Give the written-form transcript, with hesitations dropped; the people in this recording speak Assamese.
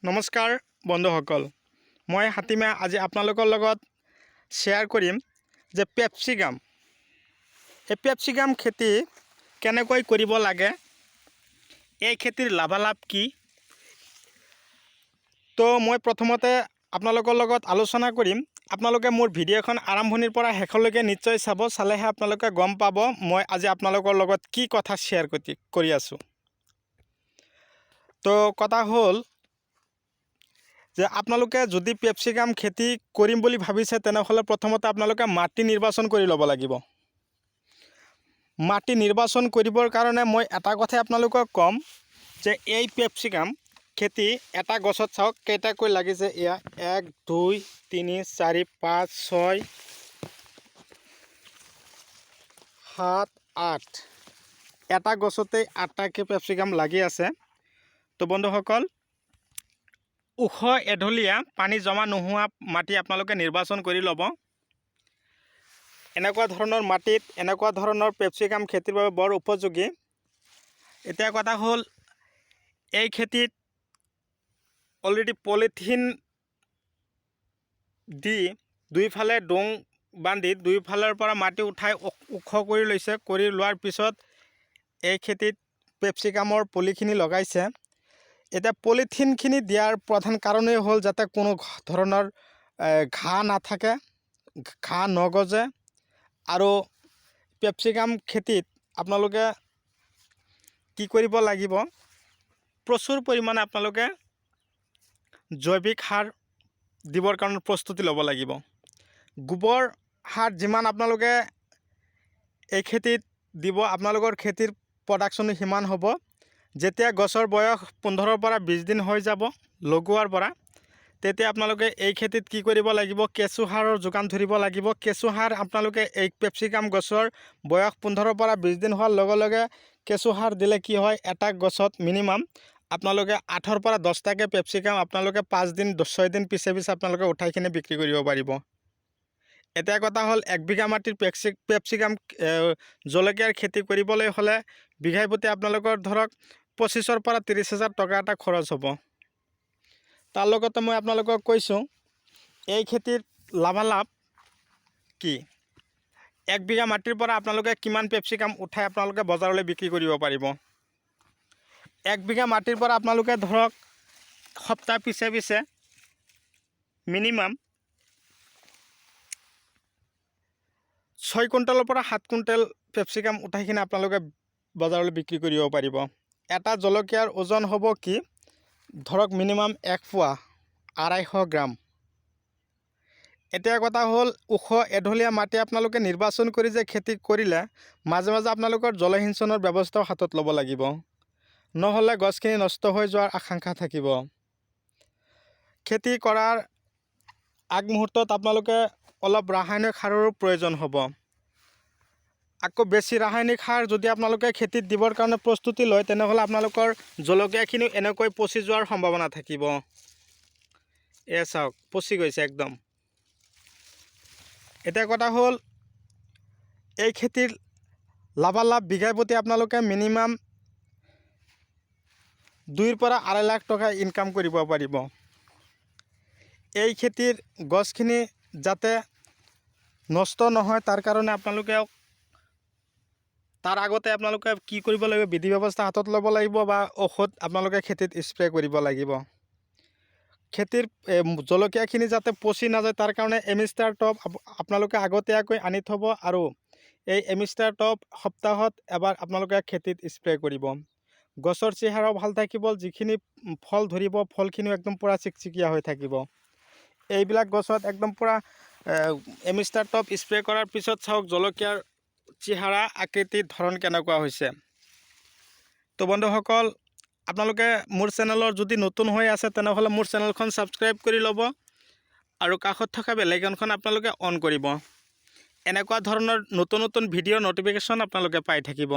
নমস্কাৰ বন্ধুসকল, মই হাতিমা আজি আপোনালোকৰ লগত শ্বেয়াৰ কৰিম যে পেপচিকাম খেতি কেনেকৈ কৰিব লাগে, এই খেতিৰ লাভালাভ কি। তো মই প্ৰথমতে আপোনালোকৰ লগত আলোচনা কৰিম। আপোনালোকে মোৰ ভিডিঅ'খন আৰম্ভণিৰ পৰা শেষলৈকে নিশ্চয় চাব, চালেহে আপোনালোকে গম পাব মই আজি আপোনালোকৰ লগত কি কথা শ্বেয়াৰ কৰি আছোঁ। তো কথা হ'ল যে আপোনালোকে যদি পেপচিকাম খেতি কৰিম বুলি ভাবিছে তেনেহ'লে প্ৰথমতে আপোনালোকে মাটি নিৰ্বাচন কৰি ল'ব লাগিব। মাটি নিৰ্বাচন কৰিবৰ কাৰণে মই এটা কথাই আপোনালোকক ক'ম যে এই পেপচিকাম খেতি এটা গছত চাওক কেইটাকৈ লাগিছে। এয়া 1 2 3 4 5 6 7 8 এটা গছতেই 8টাকৈ পেপচিকাম লাগি আছে। তো বন্ধুসকল, ওখ এঢলীয়া পানী জমা নোহোৱা মাটি আপোনালোকে নিৰ্বাচন কৰি ল'ব। এনেকুৱা ধৰণৰ মাটিত এনেকুৱা ধৰণৰ পেপচিকাম খেতিৰ বাবে বৰ উপযোগী। এতিয়া কথা হ'ল, এই খেতিত অলৰেডি পলিথিন দি দুইফালে ডোং বান্ধি দুইফালৰ পৰা মাটি উঠাই ওখ কৰি লৈছে। কৰি লোৱাৰ পিছত এই খেতিত পেপচিকামৰ পুলিখিনি লগাইছে। এতিয়া পলিথিনখিনি দিয়াৰ প্ৰধান কাৰণেই হ'ল যাতে কোনো ধৰণৰ ঘাঁহ নাথাকে, ঘাঁহ নগজে। আৰু পেপচিকাম খেতিত আপোনালোকে কি কৰিব লাগিব, প্ৰচুৰ পৰিমাণে আপোনালোকে জৈৱিক সাৰ দিবৰ কাৰণে প্ৰস্তুতি ল'ব লাগিব। গোবৰ সাৰ যিমান আপোনালোকে এই খেতিত দিব, আপোনালোকৰ খেতিৰ প্ৰডাকশ্যন সিমান হ'ব। যেতিয়া গছৰ বয়স 15 পৰা 20 দিন হৈ যাব লগোৱাৰ পৰা, তেতিয়া আপোনালোকে এই খেতিত কি কৰিব লাগিব, কেঁচু সাৰৰ যোগান ধৰিব লাগিব। কেঁচু সাৰ আপোনালোকে এই পেপচিকাম গছৰ বয়স 15 পৰা 20 দিন হোৱাৰ লগে লগে কেঁচু সাৰ দিলে কি হয়, এটা গছত মিনিমাম আপোনালোকে 8 পৰা 10টাকৈ পেপচিকাম আপোনালোকে 5 দিন 6 দিন পিছে আপোনালোকে উঠাই কিনে বিক্ৰী কৰিব পাৰিব। এটা কথা হ'ল, 1 বিঘা মাটিৰ পেপচিকাম জলকীয়াৰ খেতি কৰিবলৈ হ'লে বিঘাই প্ৰতি আপোনালোকৰ ধৰক 25,000 পৰা 30,000 টকা এটা খৰচ হ'ব। তাৰ লগতে মই আপোনালোকক কৈছোঁ এই খেতিৰ লাভালাভ কি। 1 বিঘা মাটিৰ পৰা আপোনালোকে কিমান পেপচিকাম উঠাই আপোনালোকে বজাৰলৈ বিক্ৰী কৰিব পাৰিব। 1 বিঘা মাটিৰ পৰা আপোনালোকে ধৰক সপ্তাহ পিছে মিনিমাম 6 কুইণ্টেলৰ পৰা 7 কুইণ্টেল পেপচিকাম উঠাই কিনে আপোনালোকে বজাৰলৈ বিক্ৰী কৰিব পাৰিব। এটা জলকীয়াৰ ওজন হ'ব কি, ধৰক মিনিমাম 1 পোৱা 250 গ্ৰাম। এতিয়া কথা হ'ল, ওখ এঢলীয়া মাটি আপোনালোকে নিৰ্বাচন কৰি যে খেতি কৰিলে মাজে মাজে আপোনালোকৰ জলসিঞ্চনৰ ব্যৱস্থাও হাতত ল'ব লাগিব, নহ'লে গছখিনি নষ্ট হৈ যোৱাৰ আশংকা থাকিব। খেতি কৰাৰ আগমুহূৰ্তত আপোনালোকে অলপ ৰাসায়নিক সাৰৰো প্ৰয়োজন হ'ব। আকৌ বেছি ৰাসায়নিক সাৰ যদি আপোনালোকে খেতিত দিবৰ কাৰণে প্ৰস্তুতি লয়, তেনেহ'লে আপোনালোকৰ জলকীয়াখিনিও এনেকৈ পচি যোৱাৰ সম্ভাৱনা থাকিব। এয়া চাওক, পচি গৈছে একদম। এতিয়া কথা হ'ল, এই খেতিৰ লাভালাভ বিঘাই প্ৰতি আপোনালোকে মিনিমাম 2 পৰা 2.5 লাখ টকা ইনকাম কৰিব পাৰিব। এই খেতিৰ গছখিনি যাতে নষ্ট নহয় তাৰ কাৰণে আপোনালোকে তাৰ আগতে আপোনালোকে কি কৰিব লাগিব, বিধি ব্যৱস্থা হাতত ল'ব লাগিব বা ঔষধ আপোনালোকে খেতিত স্প্ৰে কৰিব লাগিব। খেতিৰ জলকীয়াখিনি যাতে পচি নাযায় তাৰ কাৰণে এমিষ্টাৰ টপ আপোনালোকে আগতীয়াকৈ আনি থ'ব, আৰু এই এমিষ্টাৰ টপ সপ্তাহত এবাৰ আপোনালোকে খেতিত স্প্ৰে কৰিব। গছৰ চেহেৰাও ভাল থাকিব, যিখিনি ফল ধৰিব ফলখিনিও একদম পূৰা চিকচিকীয়া হৈ থাকিব। এইবিলাক গছত একদম পূৰা এমিষ্টাৰ টপ স্প্ৰে কৰাৰ পিছত চাওক জলকীয়াৰ চেহেৰা আকৃতিৰ ধৰণ কেনেকুৱা হৈছে। তো বন্ধুসকল, আপোনালোকে মোৰ চেনেলৰ যদি নতুন হৈ আছে তেনেহ'লে মোৰ চেনেলখন ছাবস্ক্ৰাইব কৰি ল'ব, আৰু কাষত থকা বেল আইকনখন আপোনালোকে অন কৰিব। এনেকুৱা ধৰণৰ নতুন ভিডিঅ'ৰ ন'টিফিকেশ্যন আপোনালোকে পাই থাকিব।